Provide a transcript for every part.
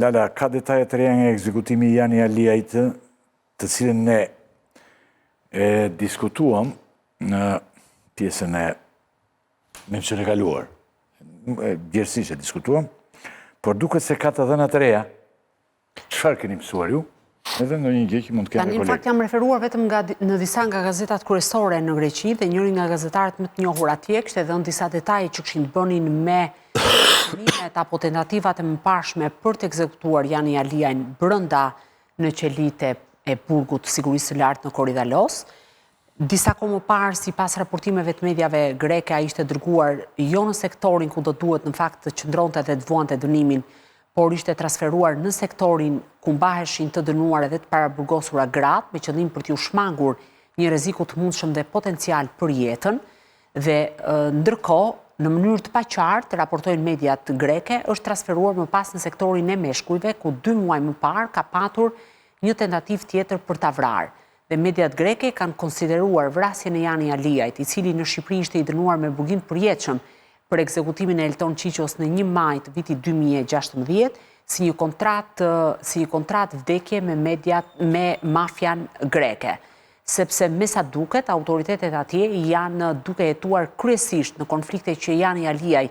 Lala, ka detajet të reja nga ekzekutimi i Jani Aliajt, të cilën ne diskutuam në pjesën e mençën e kaluar. Gjerësisht e diskutuam, por duket se ka të dhëna të reja. Çfarë keni mësuar ju? Edhe ndonjë gjë që mund të kenë kolegë. Në fakt jam referuar vetëm në disa nga gazetat kryesore në Greqi dhe njëri nga gazetarët më të njohur atje kishte dhënë disa detaje që kishin të bënin me shënimet apo tentativat e mëparshme për të ekzekutuar Jani Aliajn brenda në qelitë e burgut të sigurisë së lartë në Korydallos. Disa kohë më parë, sipas raportimeve të mediave greke, ai ishte dërguar jo në sektorin ku do duhet në fakt të qëndronte dhe të vuante dënimin, por ishte transferuar në sektorin ku mbaheshin të dënuar edhe të paraburgosura gratë, me qëllim për t'ju shmangur një rreziku të mundshëm dhe potencial për jetën, dhe ndërkohë, në mënyrë të paqartë, raportojnë mediat greke, është transferuar më pas në sektorin e meshkujve, ku 2 muaj më parë ka patur një tentativë tjetër për ta vrarë. Dhe mediat greke kanë konsideruar vrasjen e Jani Aliajt, i cili në Shqipëri ishte i dënuar me burgim të përjetshëm për ekzekutimin e Elton Qiqos në 1 maj të vitit 2016, si një kontratë vdekje me mafian greke. Sepse me sa duket, autoritetet atje janë duke jetuar kryesisht në konflikte që Jani Aliaj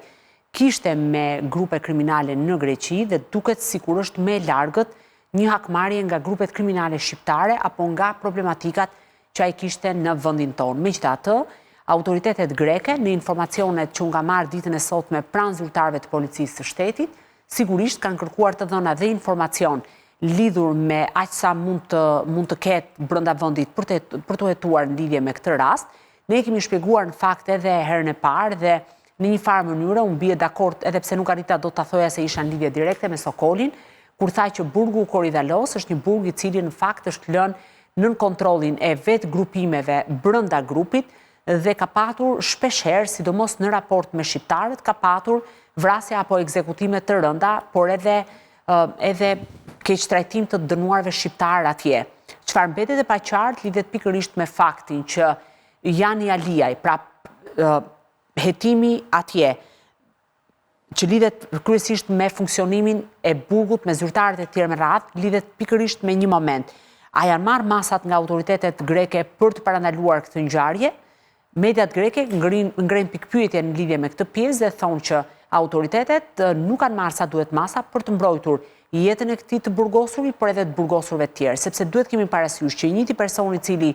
kishte me grupe kriminale në Greqi dhe duket sikur është me largët një hakmarrje nga grupet kriminale shqiptare apo nga problematikat që ai kishte në vendin tonë. Megjithatë, autoritetet greke, në informacionet që nga marrë ditën e sotme pranë zyrtarëve të policisë së shtetit, sigurisht kanë kërkuar të dhëna dhe informacion lidhur me aq sa mund të ketë brenda vendit për të hetuar në lidhje me këtë rast. Ne kemi shpjeguar në fakt edhe herën e parë dhe në një farë mënyrë unë bie dakord, edhe pse nuk arrita do ta thoja se isha në lidhje direkte me Sokolin, kur tha që burgu Korydallos është një burg i cili në fakt është lënë nën kontrollin e vetë grupimeve brenda grupit dhe ka patur shpeshherë, sidomos në raport me shqiptarët, ka patur vrasje apo ekzekutime të rënda, por edhe keqtrajtim të dënuarve shqiptarë atje. Çfarë mbetet e paqartë lidhet pikërisht me faktin që Jani Aliaj, pra hetimi atje, që lidhet kryesisht me funksionimin e burgut, me zyrtarët e tjerë me radhë, lidhet pikërisht me një moment. A janë marrë masat nga autoritetet greke për të parandaluar këtë ngjarje? Mediat greke ngrenë pikpyetje në lidhje me këtë pjesë dhe thonë që autoritetet nuk kanë marrë sa duhet masa për të mbrojtur jetën e këtij të burgosurit, por edhe të burgosurve të tjerë, sepse duhet kemi parasysh që njëti person i cili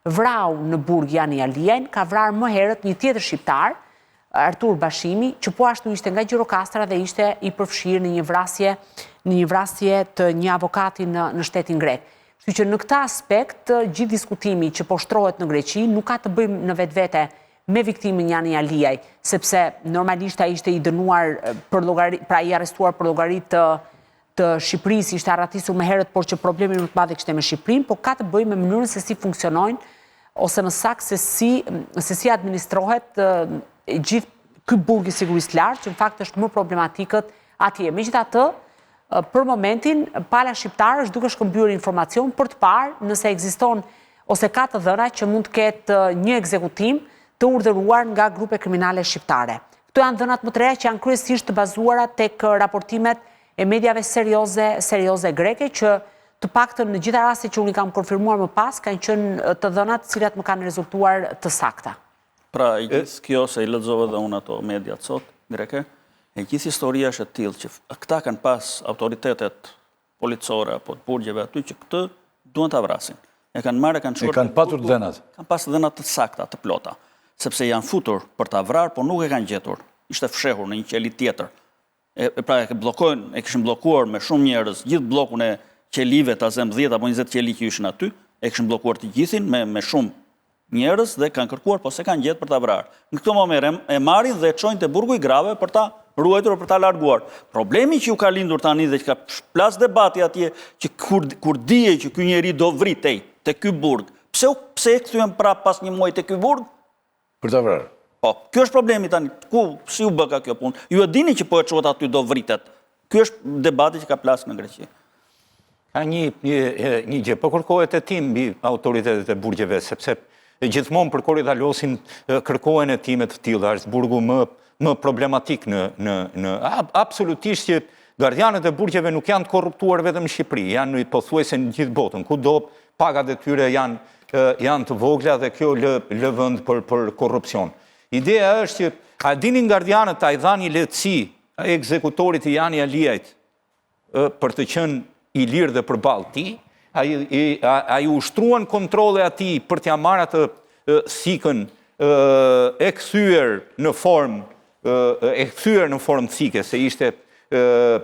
vrau në burg Jani Aliajn ka vrarë më herët një tjetër shqiptar, Artur Bashimi, që po ashtu ishte nga Gjirokastra dhe ishte i përfshirë në një vrasje të një avokati në shtetin grek. Kështu që në këtë aspekt, gjithë diskutimi që po shtrohet në Greqi nuk ka të bëjmë në vetvete me viktimin Jani Aliaj, sepse normalisht ai ishte i dënuar pra i arrestuar për llogari të Shqipërisë, ishte arratisur më herët, por që problemi më të madh kishte me Shqipërinë, po ka të bëjë me mënyrën se si funksionojnë ose më saktë se si administrohet gjithë ky burg i sigurisë lartë, që në fakt është më problematikët atje. Megjithatë, për momentin, pala shqiptare është duke shkëmbyer informacion për të parë nëse ekziston ose ka të dhëna që mund të ketë një ekzekutim të urdhëruar nga grupe kriminale shqiptare. Këto janë dhënat më të reja që janë kryesisht të bazuara tek raportimet e mediave serioze greke, që të paktën në gjitha rastet që unë i kam konfirmuar më pas, kanë qenë të dhënat të cilat më kanë rezultuar të sakta. Pra, i gjithë kjo se i lexova dhe unë ato mediat sot greke, e gjithë historia është e tillë që këta kanë pas autoritetet policore apo të burgjeve aty që këtë duan ta vrasin. E kanë patur dhënat. Kanë pas dhënat të sakta, të plota, sepse janë futur për ta vrarë, por nuk e kanë gjetur. Ishte fshehur në një qeli tjetër. Pra e kishin bllokuar me shumë njerëz, gjithë bllokun e qelive të azem 10 apo 20 qeli që ishin aty, e kishin bllokuar të gjithin me shumë njerëz dhe kanë kërkuar, po se kanë gjetë për ta vrarë. Në këtë moment e marrin dhe e çojnë te burgu i grave për ta ruajtur, për ta larguar. Problemi që ju ka lindur tani dhe që ka plas debati atje, që kur dije që ky njeri do vritej te ky burg, pse e kthyen prapë pas një muaji te ky burg? Për ta vrarë. Po, kjo është problemi tani. Si u bë ka kjo punë? Ju e dini që po e çuat aty do vritet. Ky është debati që ka plas në Greqi. Ka një gjë, po kërkohet hetim mbi autoritetet e burgjeve, sepse gjithmonë për Korydallosin kërkohen hetime të tilla, është burgu më problematik në absolutisht që gardianët e burgjeve nuk janë të korruptuar vetëm në Shqipëri, janë pothuajse në gjithë botën, kudo pagat e tyre janë të vogla dhe kjo lë vend për korrupsion. Ideja është që a dinin gardianët a i dhani lehtësi ekzekutorit i Jani Aliajt për të qenë i lirë dhe përballë tij, a i ushtruan kontrole ati për t'ja marrë atë sikën e kthyer në formë cike, se ishte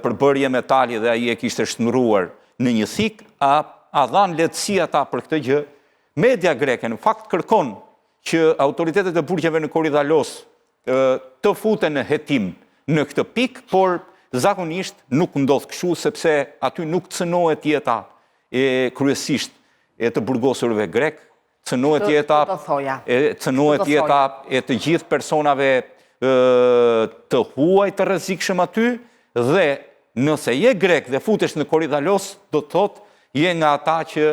përbërje metali dhe ai e kishte shndruar në një sik, a dhanë lehtësi ata për këtë gjë. Media greke në fakt kërkon që autoritetet e burgjeve në Korydallos të futen në hetim në këtë pikë, por zakonisht nuk ndodh kështu sepse aty nuk cënohet jeta kryesisht e të burgosurve grek, cënohet jeta e të gjithë personave të huaj të rrezikshëm aty, dhe nëse je grek dhe futesh në Korydallos, do të thotë je nga ata që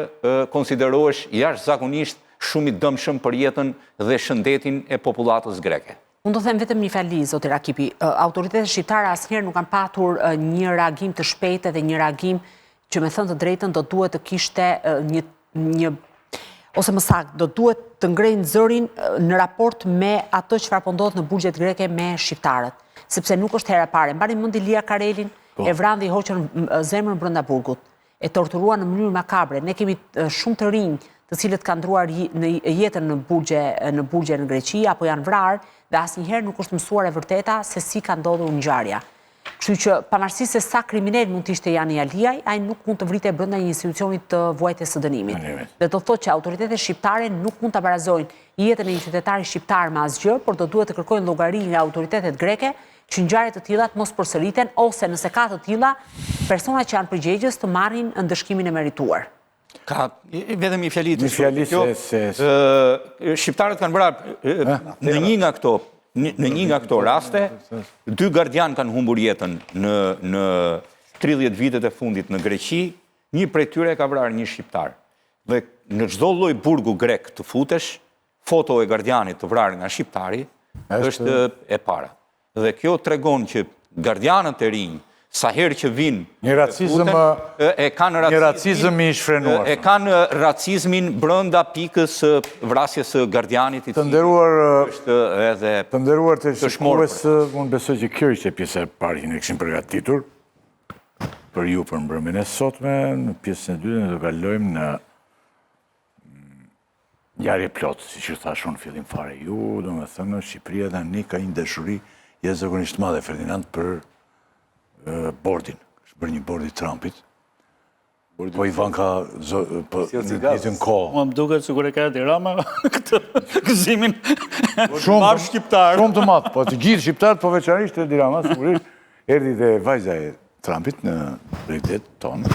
konsiderohesh jashtëzakonisht shumë i dëmshëm për jetën dhe shëndetin e popullatës greke. Unë do them vetëm një fali, zoti Rakipi. Autoritetet shqiptare asnjëherë nuk kanë patur një reagim të shpejtë dhe një reagim që me thënë të drejtën do duhet të kishte një ose më saktë, do duhet të ngrejnë zërin në raport me ato çfarë po ndodh në burgjet greke me shqiptarët, sepse nuk është hera e parë. Mbani mend Ilia Karelin, e vran dhe i hoqën zemrën brenda burgut, e torturuan në mënyrë makabre. Ne kemi shumë të rinj të cilët kanë ndruar në jetën në burgje në Greqi apo janë vrarë dhe asnjëherë nuk është mësuar e vërteta se si ka ndodhur ngjarja. Kështu që pavarësisht se sa kriminal mund të ishte Jani Aliaj, ai nuk mund të vritet brenda një institucioni të vuajtjes së dënimit. Dhe do thotë që autoritetet shqiptare nuk mund ta barazojnë jetën e një qytetari shqiptar me asgjë, por do duhet të kërkojnë llogari nga autoritetet greke që ngjarje të tilla të mos përsëriten, ose nëse ka të tilla, personat që janë përgjegjës të marrin ndëshkimin e merituar. Ka vetëm një fjali të shqiptarët kanë vrarë në një nga këto raste, 2 gardian kanë humbur jetën në 30 vitet e fundit në Greqi, një prej tyre ka vrarë një shqiptar. Dhe në çdo lloj burgu grek të futesh, foto e gardianit të vrarë nga shqiptari është e para. Dhe kjo tregon që gardianët e rinj, sa herë që vinë një racizëm i shfrenuar. E kanë racizmin brenda pikës së vrasjes së gardianit i të nderuar të shikues, unë besoj që kjo ishte pjesa e parë që ne kishim përgatitur për ju për mbrëmjen e sotme. Në pjesën e dytë ne do kalojmë në ngjarje plot, siç u thash unë fillim fare ju, domethënë Shqipëria tani ka një dashuri jashtëzakonisht madhe Ferdinand për bordin, është bërë një bordi Trumpit, po Ivanka një kohë. Më duket sikur e ka Rama këtë gëzimin marrë shqiptar. Shumë të madh, po të gjithë shqiptarët, po veçanërisht Edi Rama, sigurisht, erdhi dhe vajza e Trumpit në drejtet tonë.